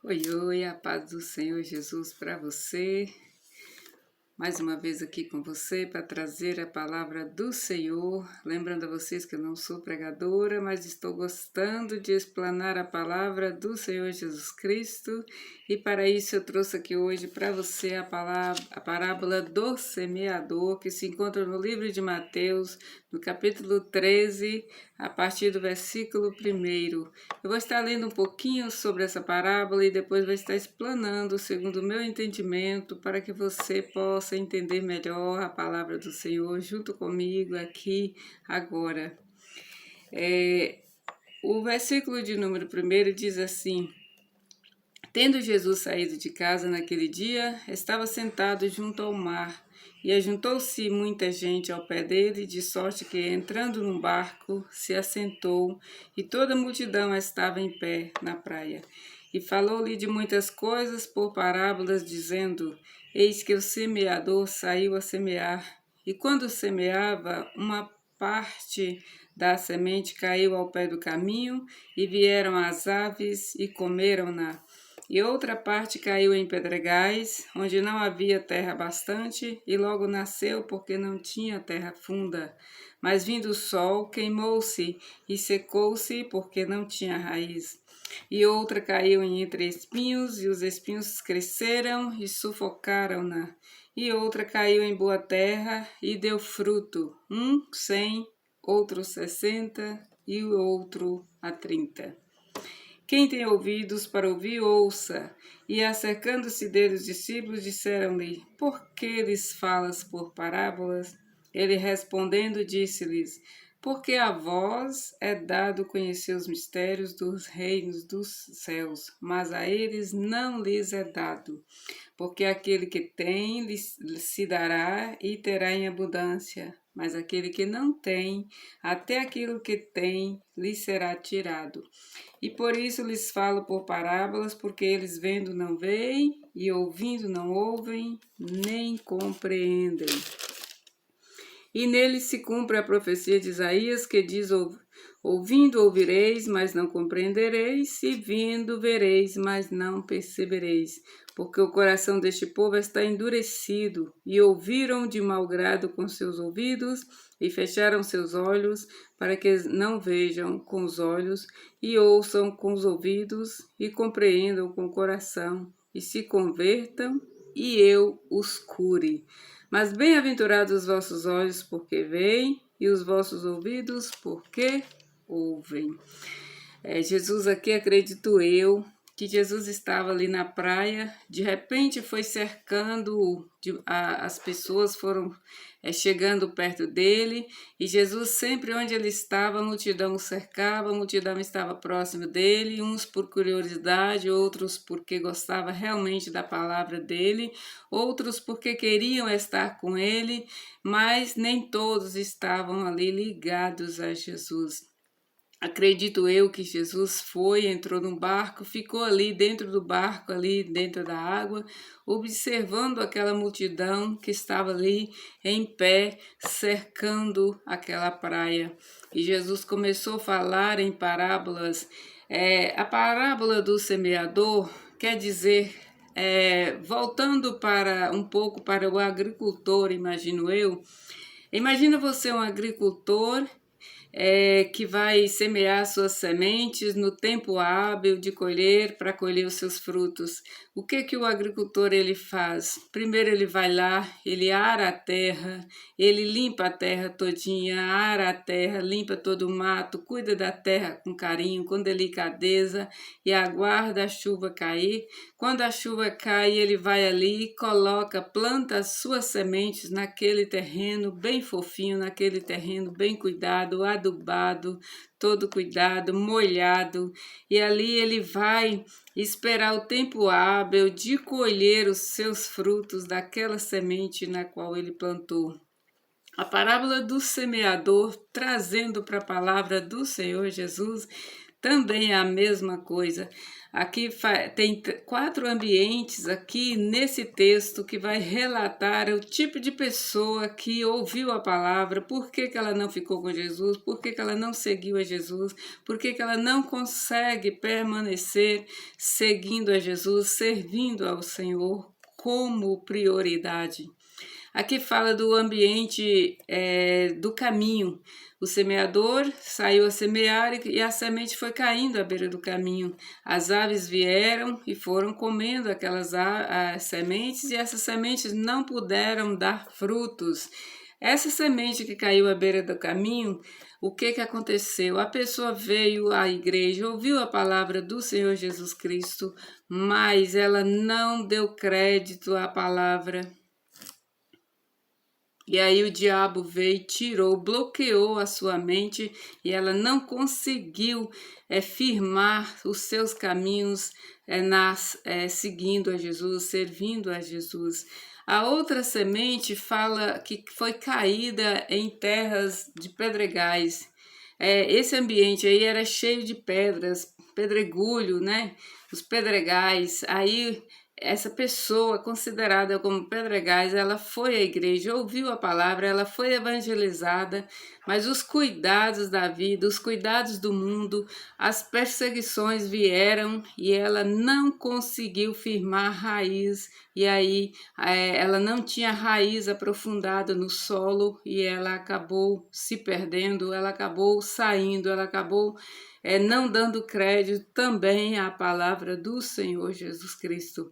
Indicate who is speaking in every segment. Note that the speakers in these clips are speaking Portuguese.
Speaker 1: Oi, oi, a paz do Senhor Jesus para você. Mais uma vez aqui com você para trazer a palavra do Senhor. Lembrando a vocês que eu não sou pregadora, mas estou gostando de explanar a palavra do Senhor Jesus Cristo. E para isso eu trouxe aqui hoje para você a parábola do semeador, que se encontra no livro de Mateus, no capítulo 13, a partir do versículo 1. Eu vou estar lendo um pouquinho sobre essa parábola e depois vou estar explanando segundo o meu entendimento para que você possa entender melhor a palavra do Senhor junto comigo aqui agora. O versículo de número 1 diz assim: Tendo Jesus saído de casa naquele dia, estava sentado junto ao mar, e ajuntou-se muita gente ao pé dele, de sorte que, entrando num barco, se assentou, e toda a multidão estava em pé na praia. E falou-lhe de muitas coisas por parábolas, dizendo: Eis que o semeador saiu a semear, e quando semeava, uma parte da semente caiu ao pé do caminho, e vieram as aves e comeram-na. E outra parte caiu em pedregais, onde não havia terra bastante, e logo nasceu, porque não tinha terra funda. Mas vindo o sol, queimou-se e secou-se, porque não tinha raiz. E outra caiu entre espinhos, e os espinhos cresceram e sufocaram-na. E outra caiu em boa terra e deu fruto, 100, outro 60 e o outro a 30. Quem tem ouvidos para ouvir, ouça. E acercando-se dele os discípulos, disseram-lhe: Por que lhes falas por parábolas? Ele respondendo, disse-lhes: Porque a vós é dado conhecer os mistérios dos reinos dos céus, mas a eles não lhes é dado. Porque aquele que tem se dará e terá em abundância, mas aquele que não tem, até aquilo que tem lhe será tirado. E por isso lhes falo por parábolas, porque eles vendo não veem, e ouvindo não ouvem, nem compreendem. E nele se cumpre a profecia de Isaías, que diz: Ouvindo ouvireis, mas não compreendereis, e vindo vereis, mas não percebereis. Porque o coração deste povo está endurecido, e ouviram de mau grado com seus ouvidos, e fecharam seus olhos, para que não vejam com os olhos, e ouçam com os ouvidos, e compreendam com o coração, e se convertam, e eu os cure. Mas bem-aventurados os vossos olhos, porque veem, e os vossos ouvidos, porque ouvem. Jesus aqui, acredito eu, que Jesus estava ali na praia, de repente foi cercando, as pessoas foram chegando perto dele, e Jesus sempre onde ele estava, a multidão o cercava, a multidão estava próximo dele, uns por curiosidade, outros porque gostava realmente da palavra dele, outros porque queriam estar com ele, mas nem todos estavam ali ligados a Jesus. Acredito eu que Jesus foi, entrou num barco, ficou ali dentro do barco, ali dentro da água, observando aquela multidão que estava ali em pé, cercando aquela praia. E Jesus começou a falar em parábolas. A parábola do semeador quer dizer, voltando para um pouco para o agricultor, imagino eu. Imagina você um agricultor que vai semear suas sementes no tempo hábil de colher para colher os seus frutos. O que o agricultor ele faz? Primeiro ele vai lá, ele ara a terra, ele limpa a terra todinha, ara a terra, limpa todo o mato, cuida da terra com carinho, com delicadeza e aguarda a chuva cair. Quando a chuva cai, ele vai ali, coloca, planta as suas sementes naquele terreno bem fofinho, naquele terreno bem cuidado, adubado, todo cuidado, molhado, e ali ele vai esperar o tempo hábil de colher os seus frutos daquela semente na qual ele plantou. A parábola do semeador, trazendo para a palavra do Senhor Jesus, também é a mesma coisa. Aqui tem 4 ambientes aqui nesse texto que vai relatar o tipo de pessoa que ouviu a palavra, por que que ela não ficou com Jesus, por que que ela não seguiu a Jesus, por que que ela não consegue permanecer seguindo a Jesus, servindo ao Senhor como prioridade. Aqui fala do ambiente do caminho. O semeador saiu a semear e a semente foi caindo à beira do caminho. As aves vieram e foram comendo aquelas sementes, e essas sementes não puderam dar frutos. Essa semente que caiu à beira do caminho, o que que aconteceu? A pessoa veio à igreja, ouviu a palavra do Senhor Jesus Cristo, mas ela não deu crédito à palavra. E aí o diabo veio, tirou, bloqueou a sua mente e ela não conseguiu firmar os seus caminhos seguindo a Jesus, servindo a Jesus. A outra semente fala que foi caída em terras de pedregais. Esse ambiente aí era cheio de pedras, pedregulho, né? Os pedregais. Aí essa pessoa considerada como pedregais, ela foi à igreja, ouviu a palavra, ela foi evangelizada, mas os cuidados da vida, os cuidados do mundo, as perseguições vieram e ela não conseguiu firmar raiz, e aí ela não tinha raiz aprofundada no solo e ela acabou se perdendo, ela acabou saindo, ela acabou não dando crédito também à palavra do Senhor Jesus Cristo.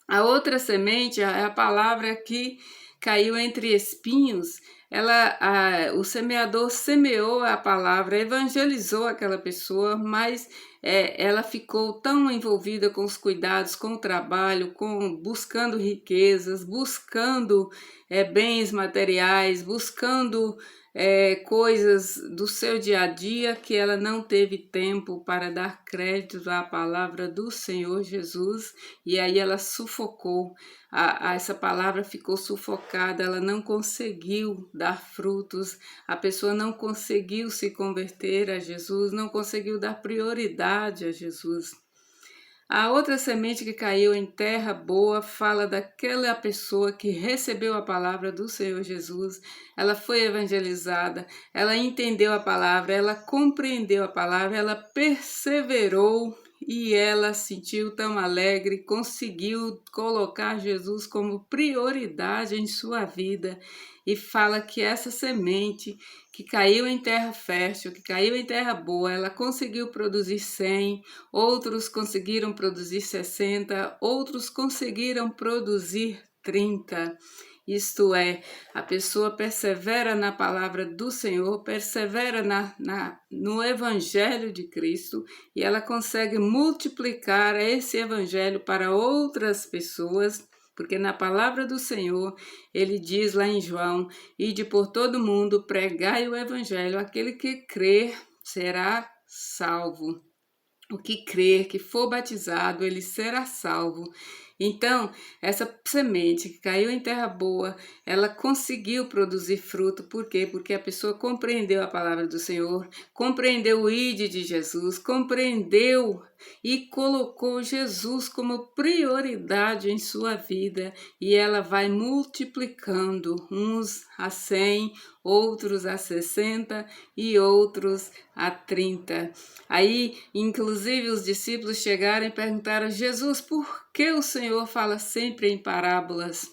Speaker 1: A outra semente é a palavra que caiu entre espinhos. O semeador semeou a palavra, evangelizou aquela pessoa, mas ela ficou tão envolvida com os cuidados, com o trabalho, buscando riquezas, buscando bens materiais, buscando coisas do seu dia a dia, que ela não teve tempo para dar crédito à palavra do Senhor Jesus, e aí ela sufocou. Essa palavra ficou sufocada, ela não conseguiu dar frutos, a pessoa não conseguiu se converter a Jesus, não conseguiu dar prioridade a Jesus. A outra semente que caiu em terra boa fala daquela pessoa que recebeu a palavra do Senhor Jesus, ela foi evangelizada, ela entendeu a palavra, ela compreendeu a palavra, ela perseverou e ela se sentiu tão alegre, conseguiu colocar Jesus como prioridade em sua vida, e fala que essa semente que caiu em terra fértil, que caiu em terra boa, ela conseguiu produzir 100, outros conseguiram produzir 60, outros conseguiram produzir 30. Isto é, a pessoa persevera na palavra do Senhor, persevera no Evangelho de Cristo, e ela consegue multiplicar esse Evangelho para outras pessoas, porque na palavra do Senhor, ele diz lá em João: ide por todo mundo, pregai o Evangelho, aquele que crer será salvo. O que crer, que for batizado, ele será salvo. Então, essa semente que caiu em terra boa, ela conseguiu produzir fruto. Por quê? Porque a pessoa compreendeu a palavra do Senhor, compreendeu o ide de Jesus, compreendeu e colocou Jesus como prioridade em sua vida, e ela vai multiplicando, uns a 100, outros a 60 e outros a 30. Aí, inclusive, os discípulos chegaram e perguntaram: Jesus, por que o Senhor fala sempre em parábolas?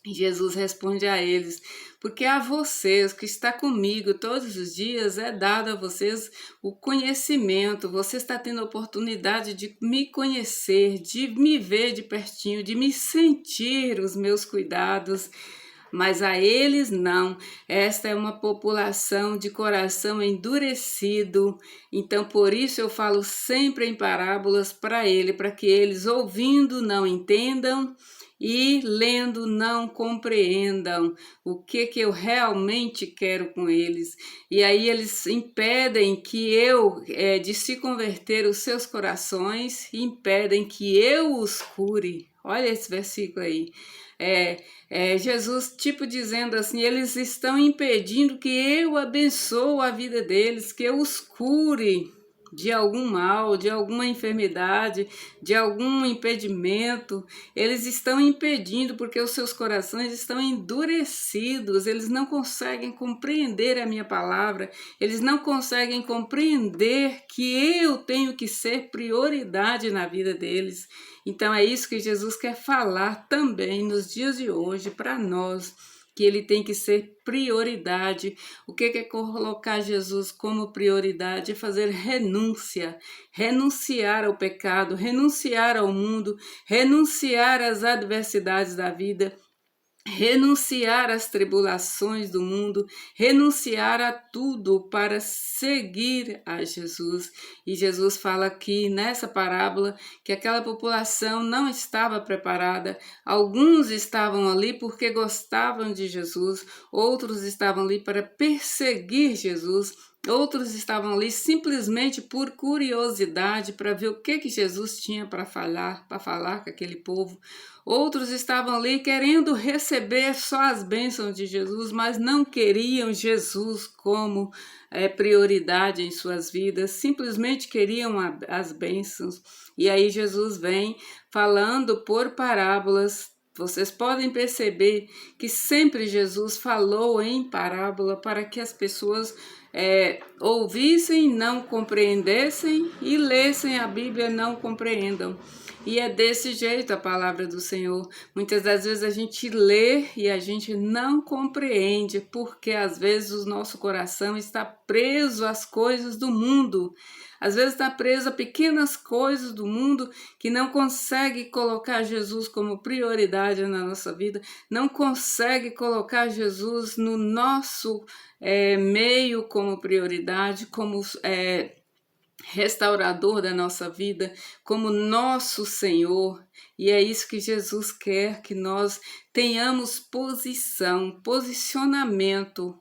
Speaker 1: E Jesus responde a eles: porque a vocês que está comigo todos os dias é dado a vocês o conhecimento, você está tendo a oportunidade de me conhecer, de me ver de pertinho, de me sentir os meus cuidados. Mas a eles não. Esta é uma população de coração endurecido. Então, por isso eu falo sempre em parábolas para ele, para que eles ouvindo não entendam e lendo não compreendam o que eu realmente quero com eles. E aí eles impedem que de se converter os seus corações, impedem que eu os cure. Olha esse versículo aí. Jesus tipo dizendo assim: eles estão impedindo que eu abençoe a vida deles, que eu os cure. de algum mal, de alguma enfermidade, de algum impedimento. Eles estão impedindo porque os seus corações estão endurecidos, eles não conseguem compreender a minha palavra, eles não conseguem compreender que eu tenho que ser prioridade na vida deles. Então é isso que Jesus quer falar também nos dias de hoje para nós, que ele tem que ser prioridade. O que é colocar Jesus como prioridade? É fazer renúncia, renunciar ao pecado, renunciar ao mundo, renunciar às adversidades da vida, renunciar às tribulações do mundo, renunciar a tudo para seguir a Jesus. E Jesus fala aqui nessa parábola que aquela população não estava preparada. Alguns estavam ali porque gostavam de Jesus, outros estavam ali para perseguir Jesus. Outros estavam ali simplesmente por curiosidade para ver o que Jesus tinha para falar com aquele povo. Outros estavam ali querendo receber só as bênçãos de Jesus, mas não queriam Jesus como prioridade em suas vidas, simplesmente queriam as bênçãos. E aí Jesus vem falando por parábolas. Vocês podem perceber que sempre Jesus falou em parábola para que as pessoas ouvissem, não compreendessem, e lessem a Bíblia, não compreendam. E é desse jeito a palavra do Senhor. Muitas das vezes a gente lê e a gente não compreende, porque às vezes o nosso coração está preso às coisas do mundo. Às vezes está preso a pequenas coisas do mundo que não consegue colocar Jesus como prioridade na nossa vida, não consegue colocar Jesus no nosso meio como prioridade, como restaurador da nossa vida, como nosso Senhor. E é isso que Jesus quer, que nós tenhamos posicionamento.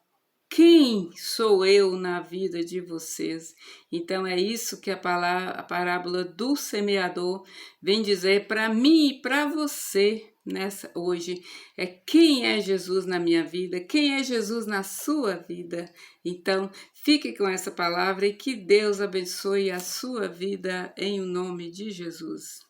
Speaker 1: Quem sou eu na vida de vocês? Então é isso que a parábola do semeador vem dizer para mim e para você hoje. É quem é Jesus na minha vida, quem é Jesus na sua vida. Então fique com essa palavra e que Deus abençoe a sua vida em o nome de Jesus.